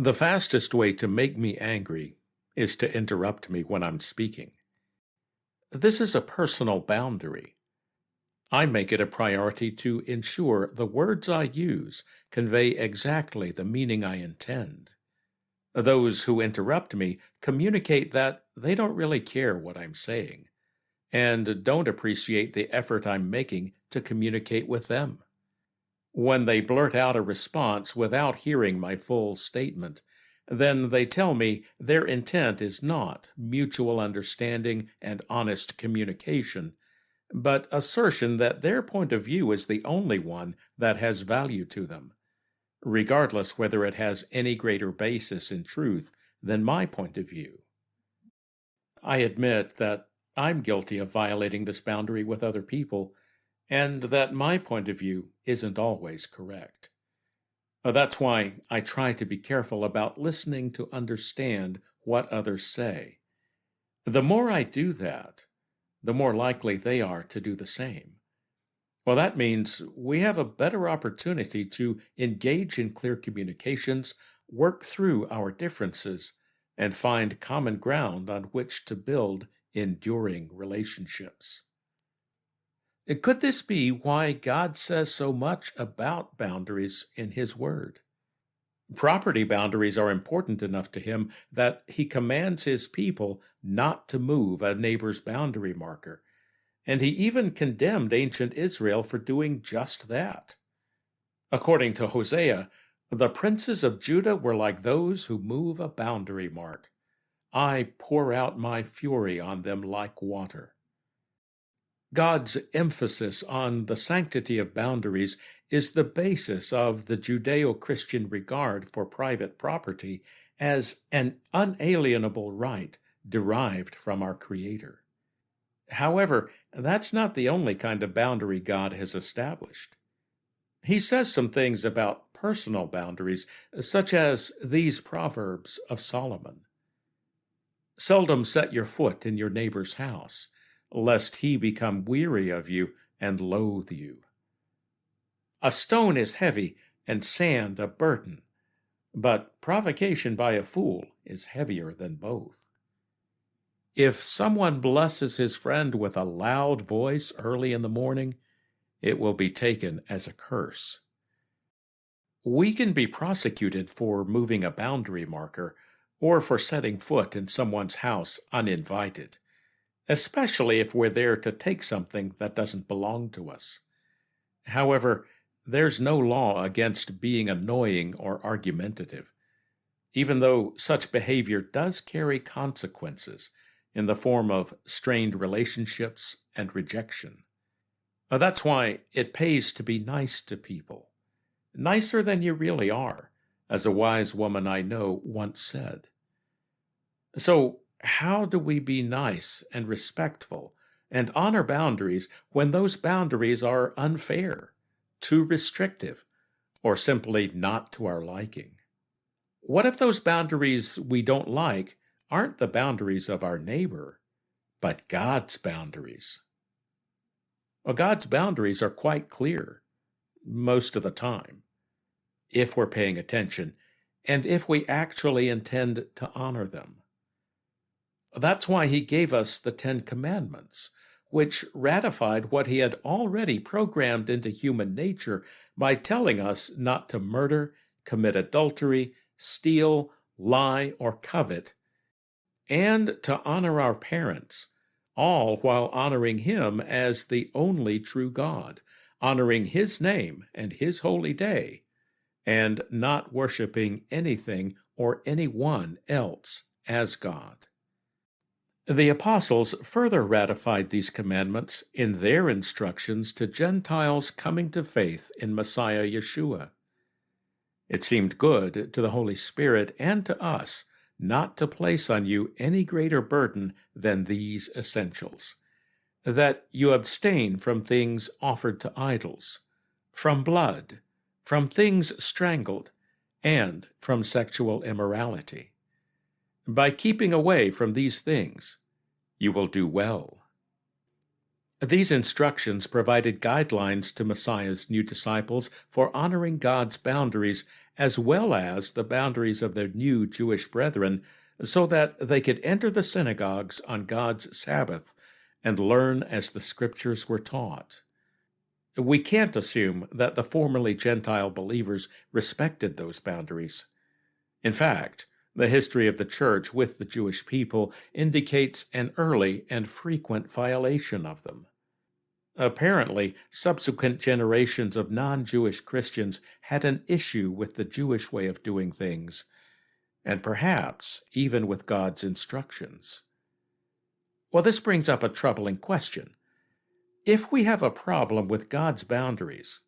The fastest way to make me angry is to interrupt me when I'm speaking. This is a personal boundary. I make it a priority to ensure the words I use convey exactly the meaning I intend. Those who interrupt me communicate that they don't really care what I'm saying and don't appreciate the effort I'm making to communicate with them. When they blurt out a response without hearing my full statement, then they tell me their intent is not mutual understanding and honest communication, but assertion that their point of view is the only one that has value to them, regardless whether it has any greater basis in truth than my point of view. I admit that I'm guilty of violating this boundary with other people, and that my point of view isn't always correct. That's why I try to be careful about listening to understand what others say. The more I do that, the more likely they are to do the same. Well, that means we have a better opportunity to engage in clear communications, work through our differences, and find common ground on which to build enduring relationships. Could this be why God says so much about boundaries in His Word? Property boundaries are important enough to Him that He commands His people not to move a neighbor's boundary marker, and He even condemned ancient Israel for doing just that. According to Hosea, the princes of Judah were like those who move a boundary mark. I pour out my fury on them like water. God's emphasis on the sanctity of boundaries is the basis of the Judeo-Christian regard for private property as an unalienable right derived from our Creator. However, that's not the only kind of boundary God has established. He says some things about personal boundaries, such as these Proverbs of Solomon. Seldom set your foot in your neighbor's house, lest he become weary of you and loathe you. A stone is heavy and sand a burden, but provocation by a fool is heavier than both. If someone blesses his friend with a loud voice early in the morning, it will be taken as a curse. We can be prosecuted for moving a boundary marker or for setting foot in someone's house uninvited, especially if we're there to take something that doesn't belong to us. However, there's no law against being annoying or argumentative, even though such behavior does carry consequences in the form of strained relationships and rejection. That's why it pays to be nice to people, nicer than you really are, as a wise woman I know once said. So, how do we be nice and respectful and honor boundaries when those boundaries are unfair, too restrictive, or simply not to our liking? What if those boundaries we don't like aren't the boundaries of our neighbor, but God's boundaries? Well, God's boundaries are quite clear most of the time, if we're paying attention and if we actually intend to honor them. That's why He gave us the Ten Commandments, which ratified what He had already programmed into human nature by telling us not to murder, commit adultery, steal, lie, or covet, and to honor our parents, all while honoring Him as the only true God, honoring His name and His holy day, and not worshiping anything or anyone else as God. The apostles further ratified these commandments in their instructions to Gentiles coming to faith in Messiah Yeshua. It seemed good to the Holy Spirit and to us not to place on you any greater burden than these essentials: that you abstain from things offered to idols, from blood, from things strangled, and from sexual immorality. By keeping away from these things, you will do well. These instructions provided guidelines to Messiah's new disciples for honoring God's boundaries as well as the boundaries of their new Jewish brethren, so that they could enter the synagogues on God's Sabbath and learn as the Scriptures were taught. We can't assume that the formerly Gentile believers respected those boundaries. In fact, the history of the church with the Jewish people indicates an early and frequent violation of them. Apparently, subsequent generations of non-Jewish Christians had an issue with the Jewish way of doing things, and perhaps even with God's instructions. Well, this brings up a troubling question. If we have a problem with God's boundaries,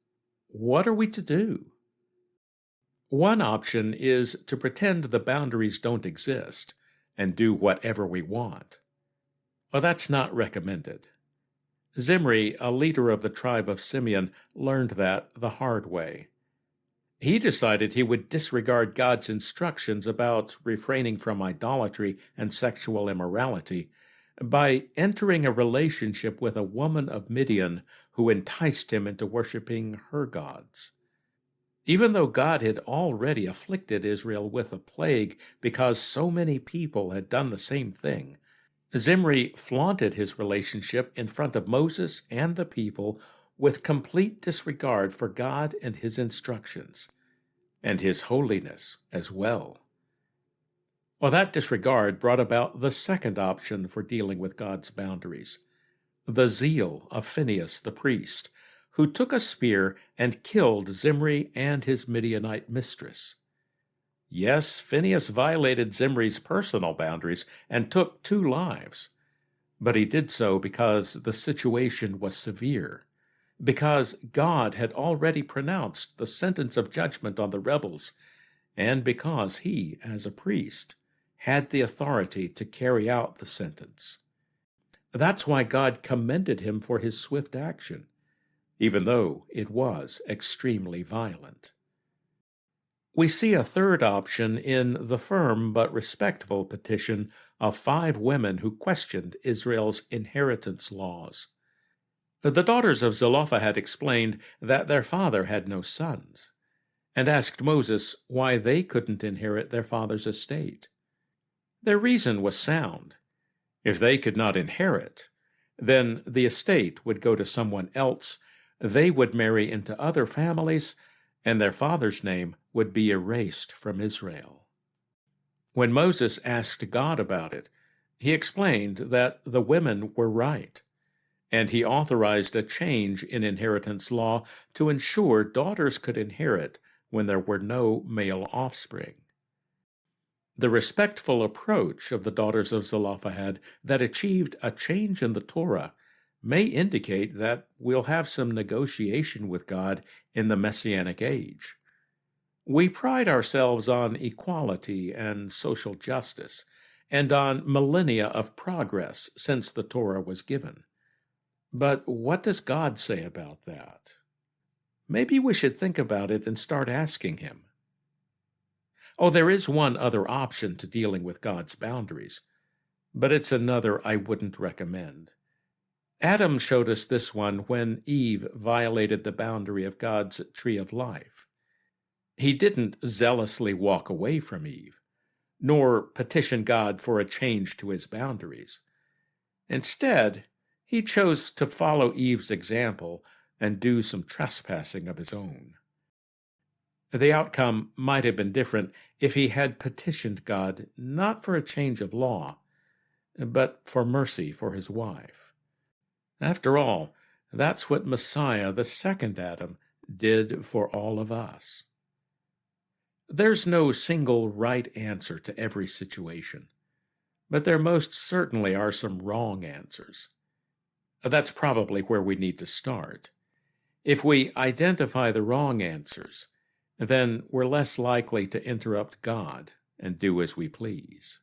what are we to do? One option is to pretend the boundaries don't exist and do whatever we want. Well, that's not recommended. Zimri, a leader of the tribe of Simeon, learned that the hard way. He decided he would disregard God's instructions about refraining from idolatry and sexual immorality by entering a relationship with a woman of Midian who enticed him into worshiping her gods. Even though God had already afflicted Israel with a plague because so many people had done the same thing, Zimri flaunted his relationship in front of Moses and the people with complete disregard for God and his instructions, and his holiness as well. Well, that disregard brought about the second option for dealing with God's boundaries, the zeal of Phinehas the priest, who took a spear and killed Zimri and his Midianite mistress. Yes, Phinehas violated Zimri's personal boundaries and took 2 lives, but he did so because the situation was severe, because God had already pronounced the sentence of judgment on the rebels, and because he, as a priest, had the authority to carry out the sentence. That's why God commended him for his swift action, even though it was extremely violent. We see a third option in the firm but respectful petition of 5 women who questioned Israel's inheritance laws. The daughters of Zelophehad explained that their father had no sons, and asked Moses why they couldn't inherit their father's estate. Their reason was sound. If they could not inherit, then the estate would go to someone else, they would marry into other families, and their father's name would be erased from Israel. When Moses asked God about it, he explained that the women were right, and he authorized a change in inheritance law to ensure daughters could inherit when there were no male offspring. The respectful approach of the daughters of Zelophehad that achieved a change in the Torah may indicate that we'll have some negotiation with God in the Messianic age. We pride ourselves on equality and social justice, and on millennia of progress since the Torah was given. But what does God say about that? Maybe we should think about it and start asking him. Oh, there is one other option to dealing with God's boundaries, but it's another I wouldn't recommend. Adam showed us this one when Eve violated the boundary of God's tree of life. He didn't zealously walk away from Eve, nor petition God for a change to his boundaries. Instead, he chose to follow Eve's example and do some trespassing of his own. The outcome might have been different if he had petitioned God not for a change of law, but for mercy for his wife. After all, that's what Messiah, the second Adam, did for all of us. There's no single right answer to every situation, but there most certainly are some wrong answers. That's probably where we need to start. If we identify the wrong answers, then we're less likely to interrupt God and do as we please.